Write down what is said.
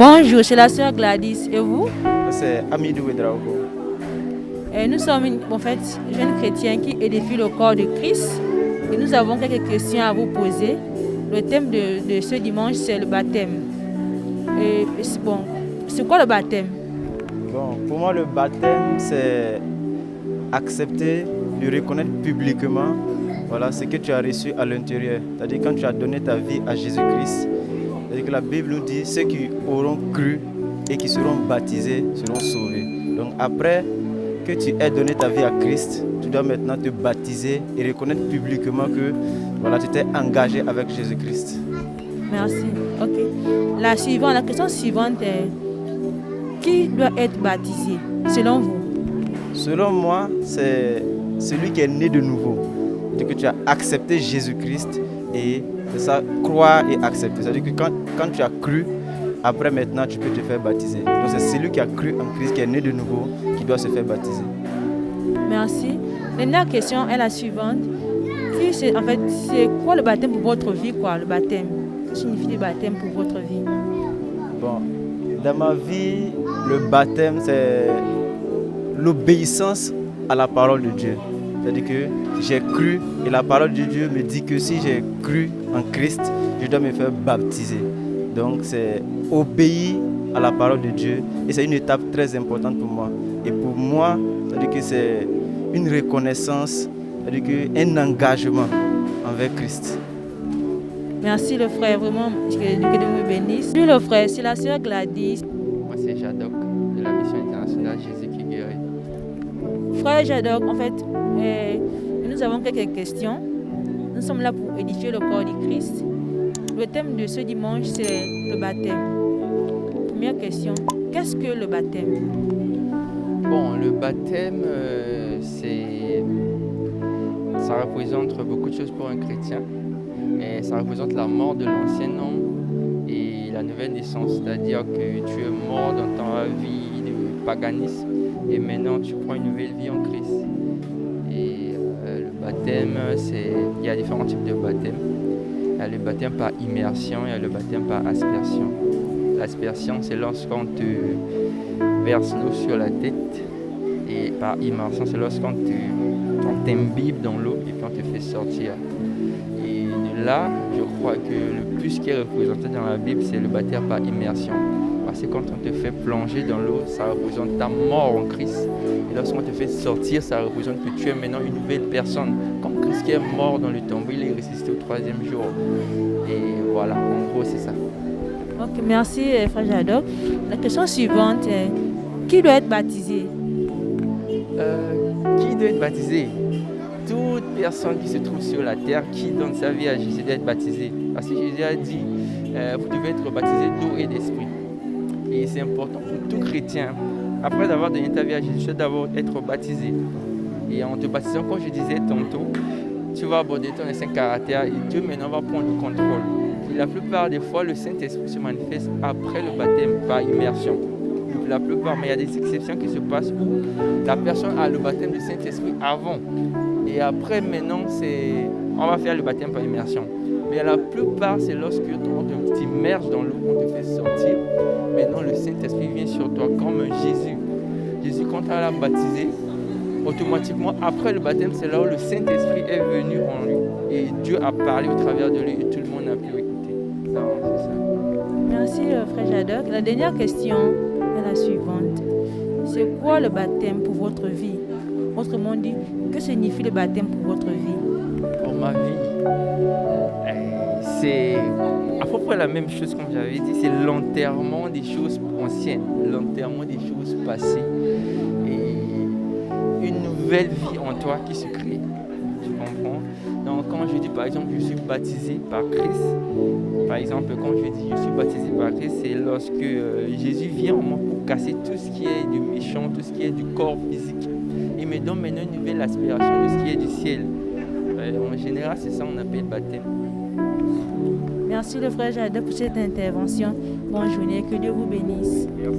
Bonjour, c'est la sœur Gladys. Et vous? C'est Amidou Ouedraogo. Nous sommes en fait jeunes chrétiens qui édifient le corps de Christ. Et nous avons quelques questions à vous poser. Le thème de ce dimanche, c'est le baptême. C'est quoi le baptême? Bon, pour moi, le baptême, c'est accepter, de reconnaître publiquement ce que tu as reçu à l'intérieur. C'est-à-dire quand tu as donné ta vie à Jésus-Christ. C'est-à-dire que la Bible nous dit ceux qui auront cru et qui seront baptisés seront sauvés. Donc après que tu aies donné ta vie à Christ, tu dois maintenant te baptiser et reconnaître publiquement que tu t'es engagé avec Jésus-Christ. Merci. Ok. La question suivante est qui doit être baptisé selon vous? Selon moi, c'est celui qui est né de nouveau. C'est-à-dire que tu as accepté Jésus-Christ et c'est ça, croire et accepter. C'est-à-dire que quand tu as cru, après maintenant tu peux te faire baptiser. Donc c'est celui qui a cru en Christ, qui est né de nouveau, qui doit se faire baptiser. Merci. La dernière question est la suivante. C'est quoi le baptême pour votre vie, le baptême? Que signifie le baptême pour votre vie? Bon, dans ma vie, le baptême, c'est l'obéissance à la parole de Dieu. C'est-à-dire que j'ai cru et la parole de Dieu me dit que si j'ai cru en Christ, je dois me faire baptiser. Donc c'est obéir à la parole de Dieu et c'est une étape très importante pour moi. Et pour moi, c'est-à-dire que c'est une reconnaissance, c'est-à-dire un engagement envers Christ. Merci le frère, vraiment, que Dieu vous bénisse. Lui le frère, c'est la sœur Gladys. Moi c'est Jadok de la mission internationale Jésus qui guérit. Frère Jadok, en fait, nous avons quelques questions. Nous sommes là pour édifier le corps du Christ. Le thème de ce dimanche, c'est le baptême. Première question, qu'est-ce que le baptême? Bon, le baptême, ça représente beaucoup de choses pour un chrétien. Et ça représente la mort de l'ancien homme et la nouvelle naissance, c'est-à-dire que tu es mort dans ta vie de paganisme et maintenant tu prends une nouvelle vie en Christ. Et le baptême, il y a différents types de baptême. Il y a le baptême par immersion, il y a le baptême par aspersion. L'aspersion, c'est lorsqu'on te verse l'eau sur la tête. Et par immersion, c'est lorsqu'on t'imbibe dans l'eau et puis on te fait sortir. Et de là, je crois que le plus qui est représenté dans la Bible, c'est le baptême par immersion. Parce que quand on te fait plonger dans l'eau, ça représente ta mort en Christ. Et lorsqu'on te fait sortir, ça représente que tu es maintenant une nouvelle personne. Comme Christ qui est mort dans le tombeau, il est ressuscité au 3e jour. Et voilà, en gros, c'est ça. Ok, merci frère Jadok. La question suivante est qui doit être baptisé? Qui doit être baptisé? Toute personne qui se trouve sur la terre, qui donne sa vie à Jésus doit être baptisée. Parce que Jésus a dit, vous devez être baptisé d'eau et d'esprit. Et c'est important pour tout chrétien. Après avoir donné ta vie à Jésus, tu dois d'abord être baptisé. Et en te baptisant, comme je disais tantôt, tu vas aborder ton instinct caractère et Dieu maintenant va prendre le contrôle. Et la plupart des fois, le Saint-Esprit se manifeste après le baptême, par immersion. La plupart, mais il y a des exceptions qui se passent où la personne a le baptême du Saint-Esprit avant. Et après, maintenant, on va faire le baptême par immersion. Mais la plupart, c'est lorsque on t'immerge dans l'eau, on te fait sortir. Maintenant, le Saint-Esprit vient sur toi comme Jésus. Jésus, quand on l'a baptisé, automatiquement, après le baptême, c'est là où le Saint-Esprit est venu en lui. Et Dieu a parlé au travers de lui et tout le monde a pu écouter. Non, c'est ça. Merci, frère Jadok. La dernière question est la suivante. C'est quoi le baptême pour votre vie? Autrement dit, que signifie le baptême pour votre vie? Pour ma vie, c'est à peu près la même chose comme j'avais dit, c'est l'enterrement des choses anciennes, l'enterrement des choses passées et une nouvelle vie en toi qui se crée. Tu comprends? Donc quand je dis par exemple je suis baptisé par Christ, par exemple quand je dis je suis baptisé par Christ, c'est lorsque Jésus vient en moi pour casser tout ce qui est du méchant, tout ce qui est du corps physique. Il me donne maintenant une nouvelle aspiration de ce qui est du ciel. En général, c'est ça qu'on appelle baptême. Merci le frère Jadok pour cette intervention. Bonne journée, que Dieu vous bénisse. Merci.